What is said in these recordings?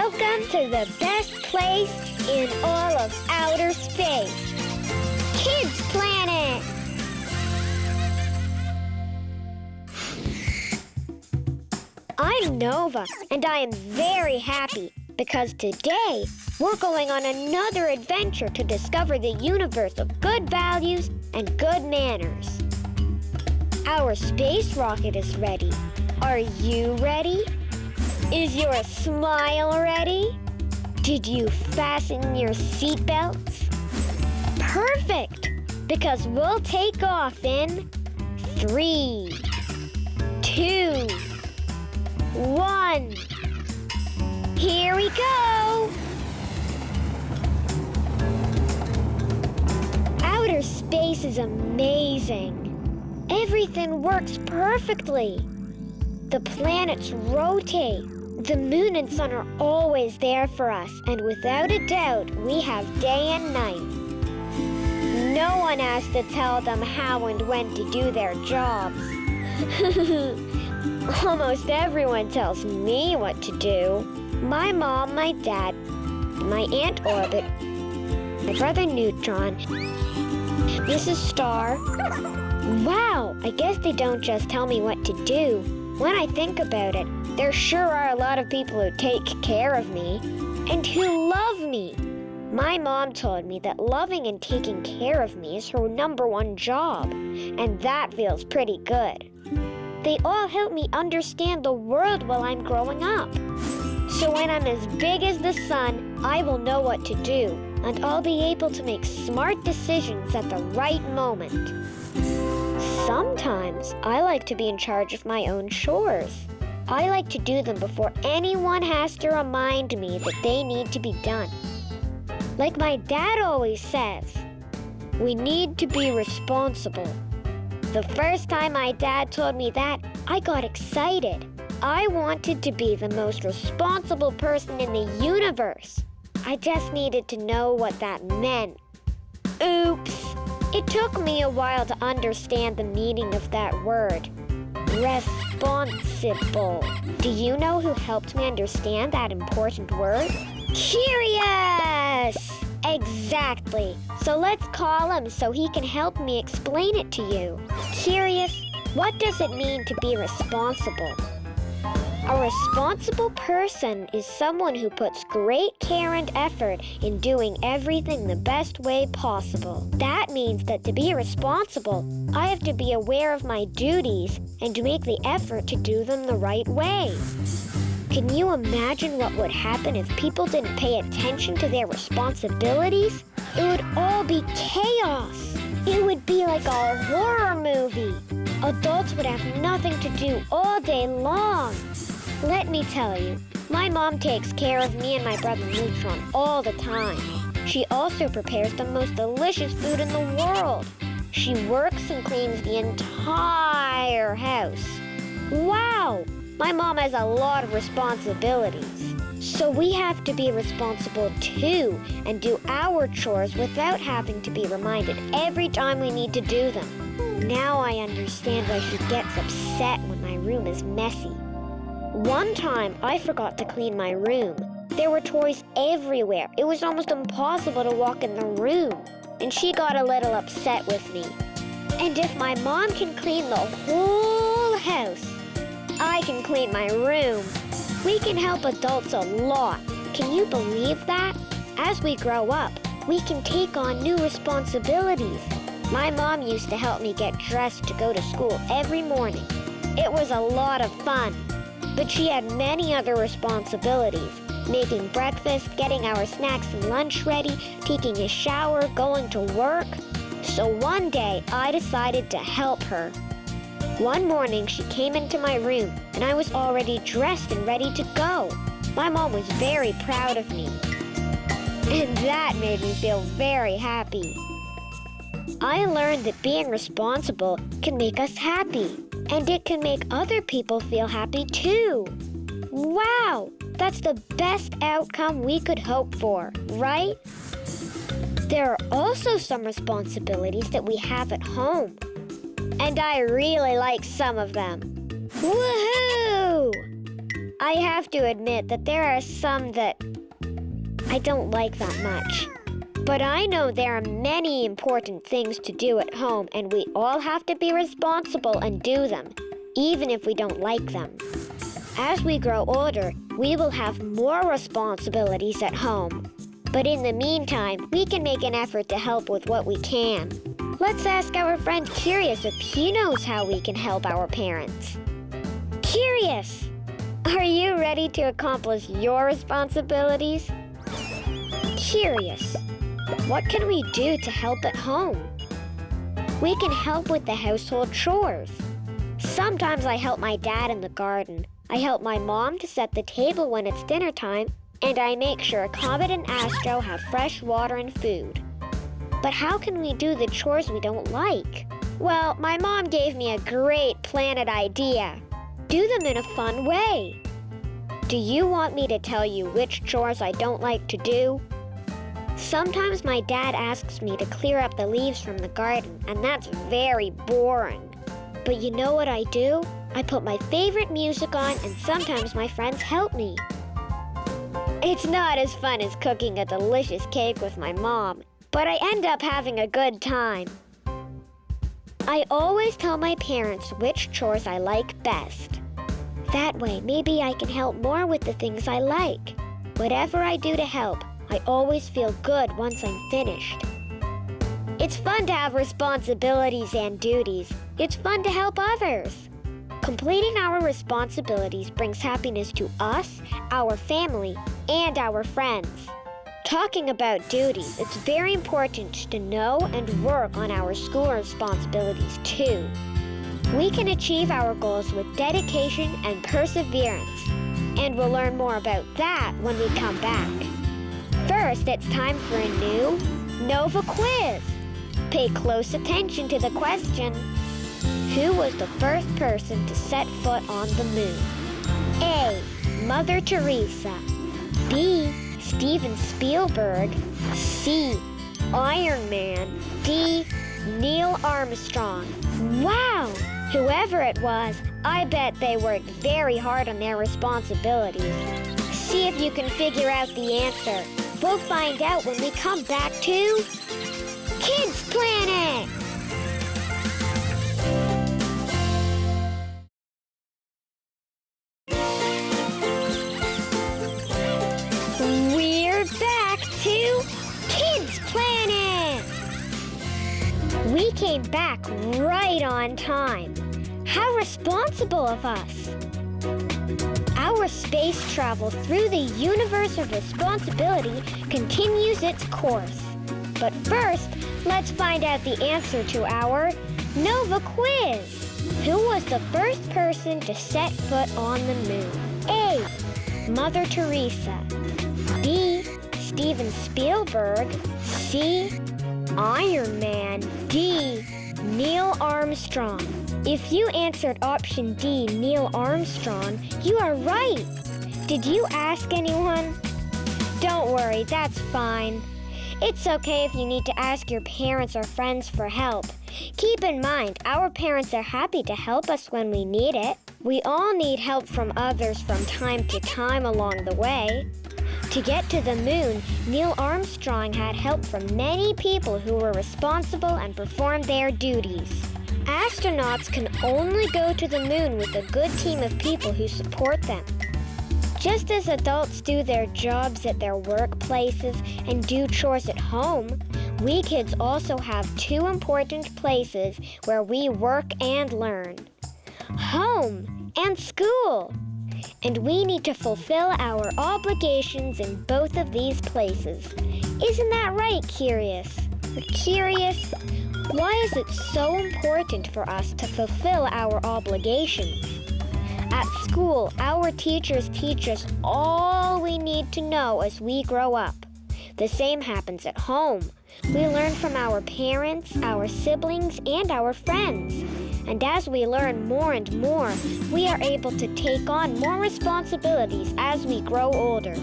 Welcome to the best place in all of outer space. Kids Planet! I'm Nova, and I am very happy because today we're going on another adventure to discover the universe of good values and good manners. Our space rocket is ready. Are you ready? Is your smile ready? Did you fasten your seatbelts? Perfect! Because we'll take off in 3, 2, 1. Here we go! Outer space is amazing. Everything works perfectly. The planets rotate. The moon and sun are always there for us, and without a doubt, we have day and night. No one has to tell them how and when to do their jobs. Almost everyone tells me what to do. My mom, my dad, my Aunt Orbit, my brother Neutron, Mrs. Star. Wow, I guess they don't just tell me what to do. When I think about it, there sure are a lot of people who take care of me and who love me. My mom told me that loving and taking care of me is her #1 job, and that feels pretty good. They all help me understand the world while I'm growing up. So when I'm as big as the sun, I will know what to do, and I'll be able to make smart decisions at the right moment. Sometimes I like to be in charge of my own chores. I like to do them before anyone has to remind me that they need to be done. Like my dad always says, we need to be responsible. The first time my dad told me that, I got excited. I wanted to be the most responsible person in the universe. I just needed to know what that meant. Oops! It took me a while to understand the meaning of that word. Responsible. Do you know who helped me understand that important word? Curious! Exactly. So let's call him so he can help me explain it to you. Curious, what does it mean to be responsible? A responsible person is someone who puts great care and effort in doing everything the best way possible. That means that to be responsible, I have to be aware of my duties and to make the effort to do them the right way. Can you imagine what would happen if people didn't pay attention to their responsibilities? It would all be chaos. It would be like a horror movie. Adults would have nothing to do all day long. Let me tell you, my mom takes care of me and my brother Neutron all the time. She also prepares the most delicious food in the world. She works and cleans the entire house. Wow! My mom has a lot of responsibilities. So we have to be responsible too and do our chores without having to be reminded every time we need to do them. Now I understand why she gets upset when my room is messy. One time, I forgot to clean my room. There were toys everywhere. It was almost impossible to walk in the room. And she got a little upset with me. And if my mom can clean the whole house, I can clean my room. We can help adults a lot. Can you believe that? As we grow up, we can take on new responsibilities. My mom used to help me get dressed to go to school every morning. It was a lot of fun. But she had many other responsibilities, making breakfast, getting our snacks and lunch ready, taking a shower, going to work. So one day, I decided to help her. One morning, she came into my room, and I was already dressed and ready to go. My mom was very proud of me. And that made me feel very happy. I learned that being responsible can make us happy. And it can make other people feel happy too. Wow! That's the best outcome we could hope for, right? There are also some responsibilities that we have at home. And I really like some of them. Woohoo! I have to admit that there are some that I don't like that much. But I know there are many important things to do at home, and we all have to be responsible and do them, even if we don't like them. As we grow older, we will have more responsibilities at home. But in the meantime, we can make an effort to help with what we can. Let's ask our friend Curious if he knows how we can help our parents. Curious, are you ready to accomplish your responsibilities? Curious, what can we do to help at home? We can help with the household chores. Sometimes I help my dad in the garden. I help my mom to set the table when it's dinner time, and I make sure Comet and Astro have fresh water and food. But how can we do the chores we don't like? Well, my mom gave me a great planet idea. Do them in a fun way. Do you want me to tell you which chores I don't like to do? Sometimes my dad asks me to clear up the leaves from the garden, and that's very boring. But you know what I do? I put my favorite music on, and sometimes my friends help me. It's not as fun as cooking a delicious cake with my mom, but I end up having a good time. I always tell my parents which chores I like best. That way, maybe I can help more with the things I like. Whatever I do to help, I always feel good once I'm finished. It's fun to have responsibilities and duties. It's fun to help others. Completing our responsibilities brings happiness to us, our family, and our friends. Talking about duties, it's very important to know and work on our school responsibilities too. We can achieve our goals with dedication and perseverance, and we'll learn more about that when we come back. First, it's time for a new Nova quiz. Pay close attention to the question. Who was the first person to set foot on the moon? A. Mother Teresa. B. Steven Spielberg. C. Iron Man. D. Neil Armstrong. Wow! Whoever it was, I bet they worked very hard on their responsibilities. See if you can figure out the answer. We'll find out when we come back to Kids Planet! We're back to Kids Planet! We came back right on time. How responsible of us! Our space travel through the universe of responsibility continues its course. But first, let's find out the answer to our Nova quiz. Who was the first person to set foot on the moon? A. Mother Teresa. B. Steven Spielberg. C. Iron Man. D. Neil Armstrong. If you answered option D, Neil Armstrong, you are right. Did you ask anyone? Don't worry, that's fine. It's okay if you need to ask your parents or friends for help. Keep in mind, our parents are happy to help us when we need it. We all need help from others from time to time along the way. To get to the moon, Neil Armstrong had help from many people who were responsible and performed their duties. Astronauts can only go to the moon with a good team of people who support them. Just as adults do their jobs at their workplaces and do chores at home, we kids also have two important places where we work and learn: home and school. And we need to fulfill our obligations in both of these places. Isn't that right, Curious? Curious, why is it so important for us to fulfill our obligations? At school, our teachers teach us all we need to know as we grow up. The same happens at home. We learn from our parents, our siblings, and our friends. And as we learn more and more, we are able to take on more responsibilities as we grow older.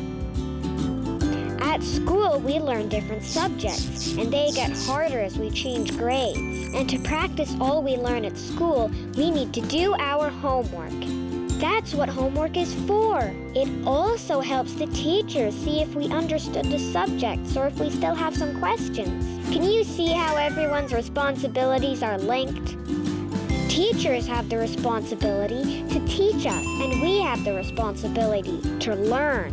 At school, we learn different subjects, and they get harder as we change grades. And to practice all we learn at school, we need to do our homework. That's what homework is for. It also helps the teachers see if we understood the subjects or if we still have some questions. Can you see how everyone's responsibilities are linked? Teachers have the responsibility to teach us, and we have the responsibility to learn.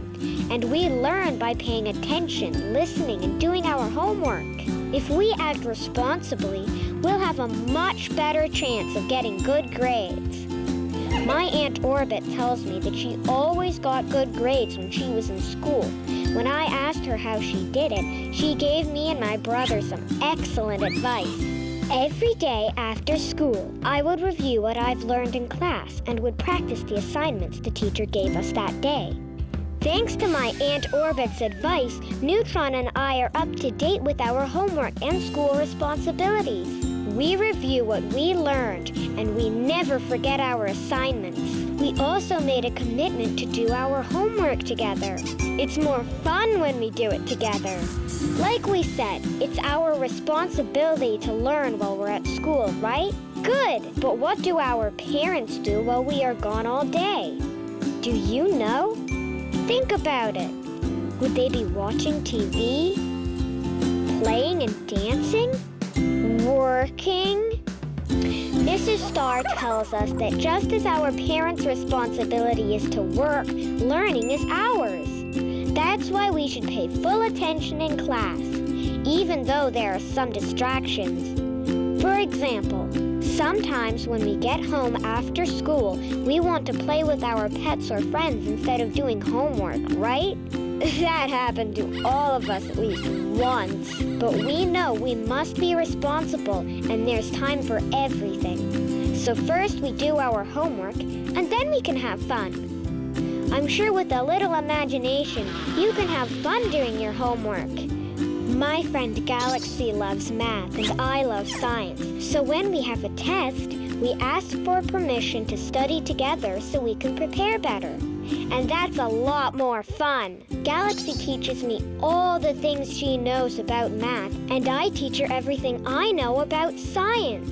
And we learn by paying attention, listening, and doing our homework. If we act responsibly, we'll have a much better chance of getting good grades. My Aunt Orbit tells me that she always got good grades when she was in school. When I asked her how she did it, she gave me and my brother some excellent advice. Every day after school, I would review what I've learned in class and would practice the assignments the teacher gave us that day. Thanks to my Aunt Orbit's advice, Neutron and I are up to date with our homework and school responsibilities. We review what we learned, and we never forget our assignments. We also made a commitment to do our homework together. It's more fun when we do it together. Like we said, it's our responsibility to learn while we're at school, right? Good! But what do our parents do while we are gone all day? Do you know? Think about it. Would they be watching TV? Playing and dancing? Working? Mrs. Starr tells us that just as our parents' responsibility is to work, learning is ours. That's why we should pay full attention in class, even though there are some distractions. For example, sometimes when we get home after school, we want to play with our pets or friends instead of doing homework, right? That happened to all of us at least once. But we know we must be responsible, and there's time for everything. So first we do our homework, and then we can have fun. I'm sure with a little imagination, you can have fun doing your homework. My friend Galaxy loves math, and I love science. So when we have a test, we ask for permission to study together so we can prepare better. And that's a lot more fun. Galaxy teaches me all the things she knows about math, and I teach her everything I know about science.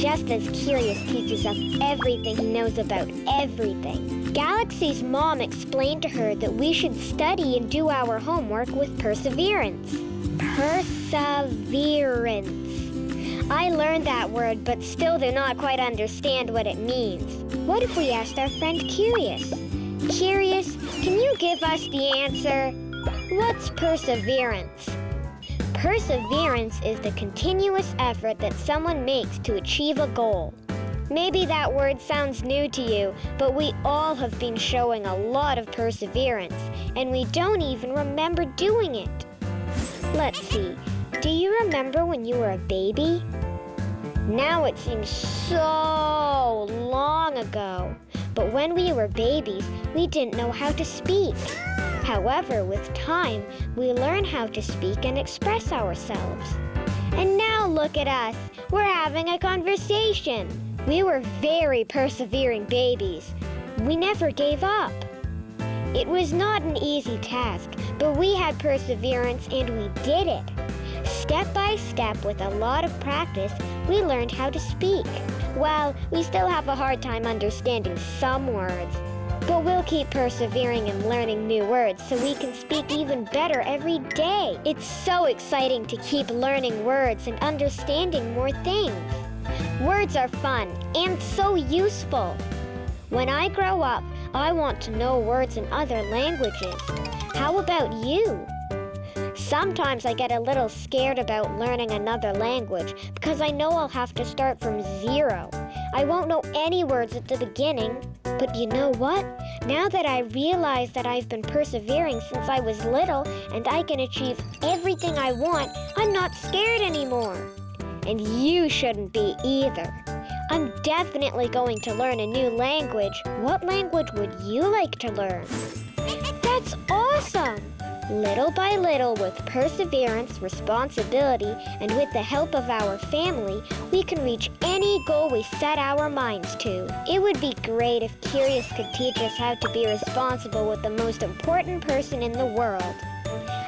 Just as Curious teaches us everything he knows about everything. Galaxy's mom explained to her that we should study and do our homework with perseverance. Perseverance. I learned that word, but still do not quite understand what it means. What if we asked our friend Curious? Curious, can you give us the answer? What's perseverance? Perseverance is the continuous effort that someone makes to achieve a goal. Maybe that word sounds new to you, but we all have been showing a lot of perseverance, and we don't even remember doing it. Let's see, do you remember when you were a baby? Now it seems so long ago, but when we were babies, we didn't know how to speak. However, with time, we learn how to speak and express ourselves. And now look at us, we're having a conversation. We were very persevering babies. We never gave up. It was not an easy task, but we had perseverance and we did it. Step by step, with a lot of practice, we learned how to speak. Well, we still have a hard time understanding some words, but we'll keep persevering and learning new words so we can speak even better every day. It's so exciting to keep learning words and understanding more things. Words are fun and so useful. When I grow up, I want to know words in other languages. How about you? Sometimes I get a little scared about learning another language because I know I'll have to start from zero. I won't know any words at the beginning. But you know what? Now that I realize that I've been persevering since I was little and I can achieve everything I want, I'm not scared anymore. And you shouldn't be either. I'm definitely going to learn a new language. What language would you like to learn? That's awesome! Little by little, with perseverance, responsibility, and with the help of our family, we can reach any goal we set our minds to. It would be great if Curious could teach us how to be responsible with the most important person in the world.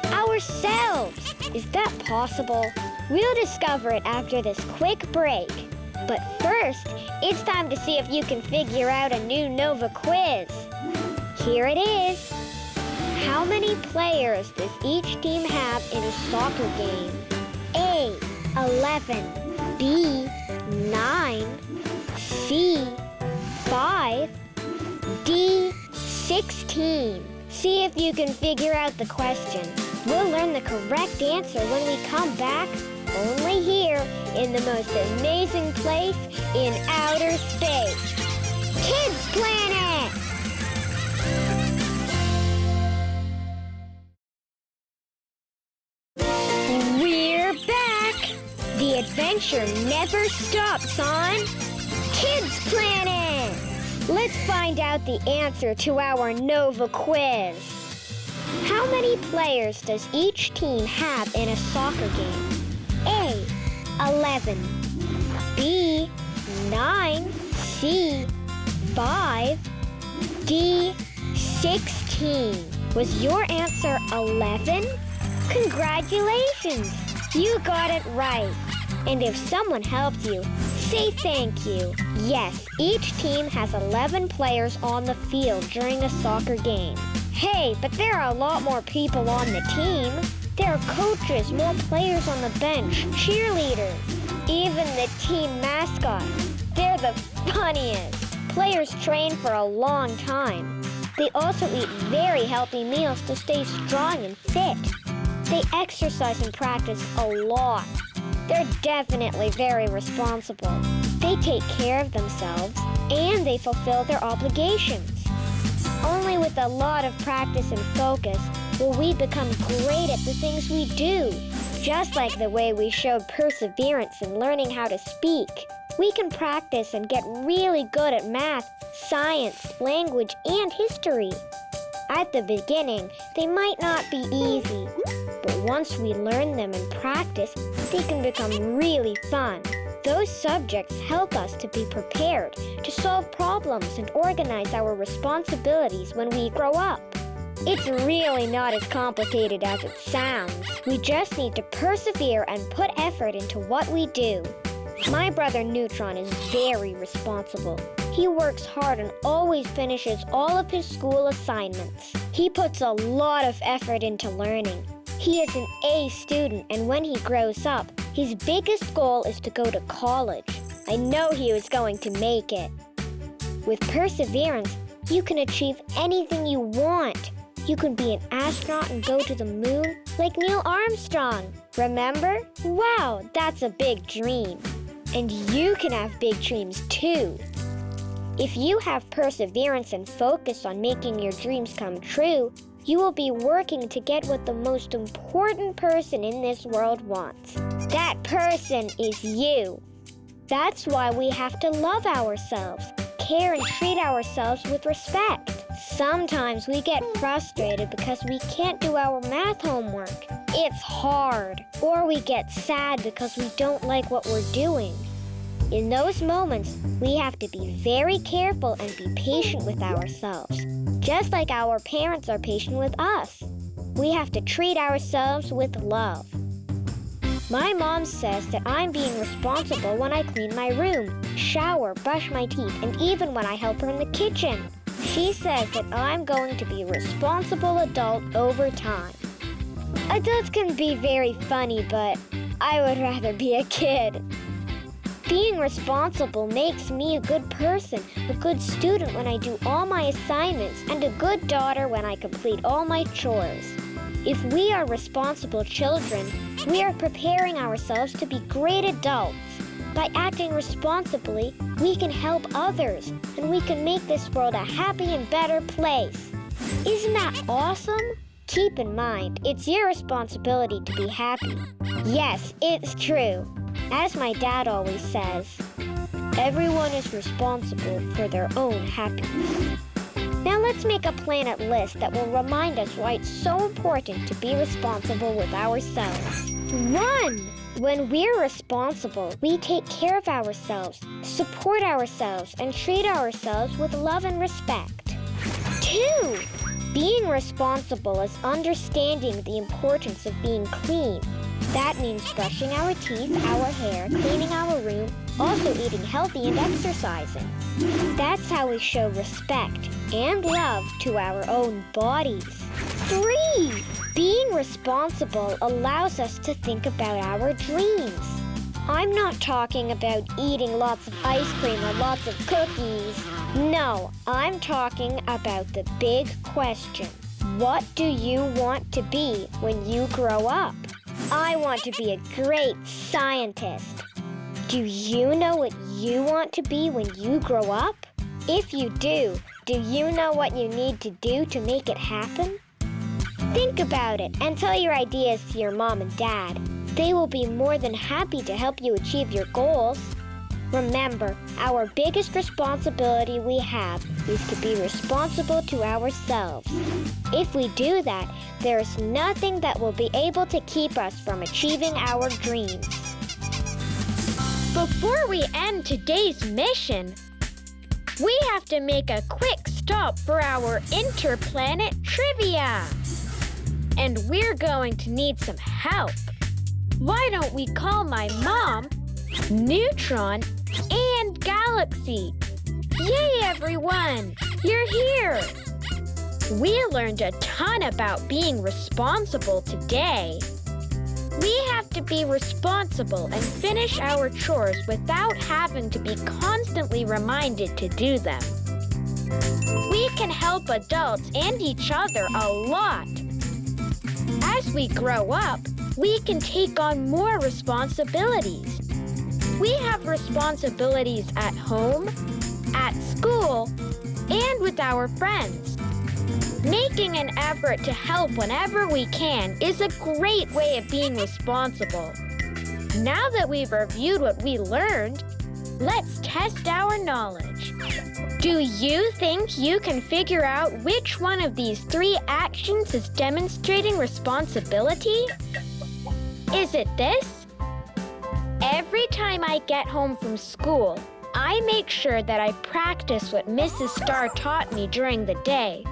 Ourselves! Is that possible? We'll discover it after this quick break. But first, it's time to see if you can figure out a new Nova quiz. Here it is. How many players does each team have in a soccer game? A, 11, B, 9, C, 5, D, 16. See if you can figure out the question. We'll learn the correct answer when we come back, only here in the most amazing place in outer space. Kids Planet! We're back! The adventure never stops on Kids Planet! Let's find out the answer to our Nova quiz. How many players does each team have in a soccer game? A, 11, B, 9, C, 5, D, 16. Was your answer 11? Congratulations! You got it right. And if someone helped you, say thank you. Yes, each team has 11 players on the field during a soccer game. Hey, but there are a lot more people on the team. There are coaches, more players on the bench, cheerleaders, even the team mascot. They're the funniest. Players train for a long time. They also eat very healthy meals to stay strong and fit. They exercise and practice a lot. They're definitely very responsible. They take care of themselves and they fulfill their obligations. Only with a lot of practice and focus will we become great at the things we do. Just like the way we showed perseverance in learning how to speak. We can practice and get really good at math, science, language, and history. At the beginning, they might not be easy, but once we learn them and practice, they can become really fun. Those subjects help us to be prepared, to solve problems and organize our responsibilities when we grow up. It's really not as complicated as it sounds. We just need to persevere and put effort into what we do. My brother Neutron is very responsible. He works hard and always finishes all of his school assignments. He puts a lot of effort into learning. He is an A student, and when he grows up, his biggest goal is to go to college. I know he was going to make it. With perseverance, you can achieve anything you want. You can be an astronaut and go to the moon like Neil Armstrong. Remember? Wow, that's a big dream. And you can have big dreams too. If you have perseverance and focus on making your dreams come true, you will be working to get what the most important person in this world wants. That person is you. That's why we have to love ourselves, care and treat ourselves with respect. Sometimes we get frustrated because we can't do our math homework. It's hard. Or we get sad because we don't like what we're doing. In those moments, we have to be very careful and be patient with ourselves, just like our parents are patient with us. We have to treat ourselves with love. My mom says that I'm being responsible when I clean my room, shower, brush my teeth, and even when I help her in the kitchen. She says that I'm going to be a responsible adult over time. Adults can be very funny, but I would rather be a kid. Being responsible makes me a good person, a good student when I do all my assignments, and a good daughter when I complete all my chores. If we are responsible children, we are preparing ourselves to be great adults. By acting responsibly, we can help others, and we can make this world a happy and better place. Isn't that awesome? Keep in mind, it's your responsibility to be happy. Yes, it's true. As my dad always says, everyone is responsible for their own happiness. Now let's make a planet list that will remind us why it's so important to be responsible with ourselves. 1. When we're responsible, we take care of ourselves, support ourselves, and treat ourselves with love and respect. 2. Being responsible is understanding the importance of being clean. That means brushing our teeth, our hair, cleaning our room, also eating healthy and exercising. That's how we show respect and love to our own bodies. 3. Being responsible allows us to think about our dreams. I'm not talking about eating lots of ice cream or lots of cookies. No, I'm talking about the big question. What do you want to be when you grow up? I want to be a great scientist. Do you know what you want to be when you grow up? If you do you know what you need to do to make it happen? Think about it and tell your ideas to your mom and dad. They will be more than happy to help you achieve your goals. Remember, our biggest responsibility we have is to be responsible to ourselves. If we do that, there is nothing that will be able to keep us from achieving our dreams. Before we end today's mission, we have to make a quick stop for our interplanet trivia. And we're going to need some help. Why don't we call my mom, Neutron, and Galaxy? Yay, everyone! You're here! We learned a ton about being responsible today. We have to be responsible and finish our chores without having to be constantly reminded to do them. We can help adults and each other a lot. As we grow up, we can take on more responsibilities. We have responsibilities at home, at school, and with our friends. Making an effort to help whenever we can is a great way of being responsible. Now that we've reviewed what we learned, let's test our knowledge. Do you think you can figure out which one of these 3 actions is demonstrating responsibility? Is it this? Every time I get home from school, I make sure that I practice what Mrs. Starr taught me during the day.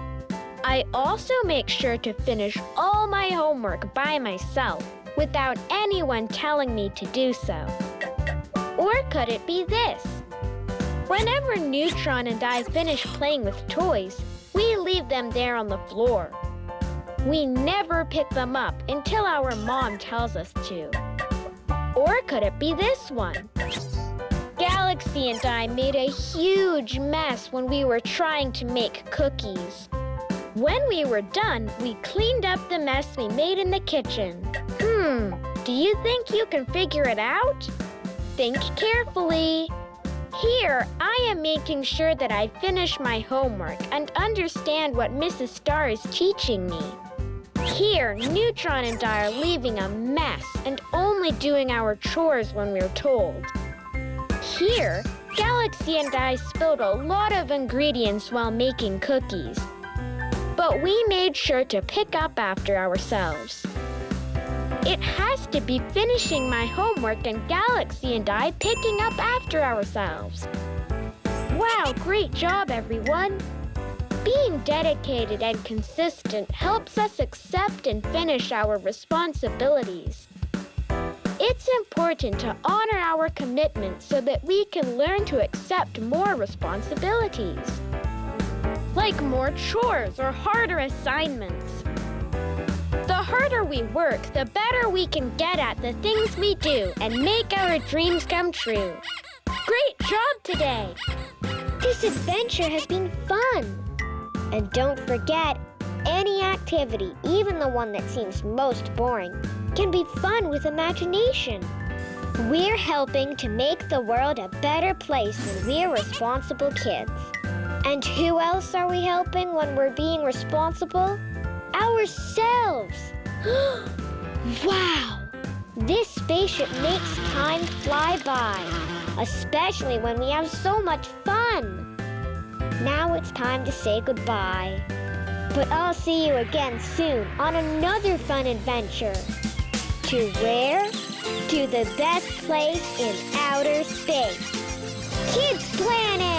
I also make sure to finish all my homework by myself without anyone telling me to do so. Or could it be this? Whenever Neutron and I finish playing with toys, we leave them there on the floor. We never pick them up until our mom tells us to. Or could it be this one? Galaxy and I made a huge mess when we were trying to make cookies. When we were done, we cleaned up the mess we made in the kitchen. Do you think you can figure it out? Think carefully. Here, I am making sure that I finish my homework and understand what Mrs. Starr is teaching me. Here, Neutron and I are leaving a mess and only doing our chores when we're told. Here, Galaxy and I spilled a lot of ingredients while making cookies. But we made sure to pick up after ourselves. It has to be finishing my homework and Galaxy and I picking up after ourselves. Wow, great job, everyone! Being dedicated and consistent helps us accept and finish our responsibilities. It's important to honor our commitments so that we can learn to accept more responsibilities, like more chores or harder assignments. The harder we work, the better we can get at the things we do and make our dreams come true. Great job today! This adventure has been fun! And don't forget, any activity, even the one that seems most boring, can be fun with imagination. We're helping to make the world a better place when we're responsible kids. And who else are we helping when we're being responsible? Ourselves! Wow! This spaceship makes time fly by, especially when we have so much fun. Now it's time to say goodbye. But I'll see you again soon on another fun adventure. To where? To the best place in outer space. Kids Planet!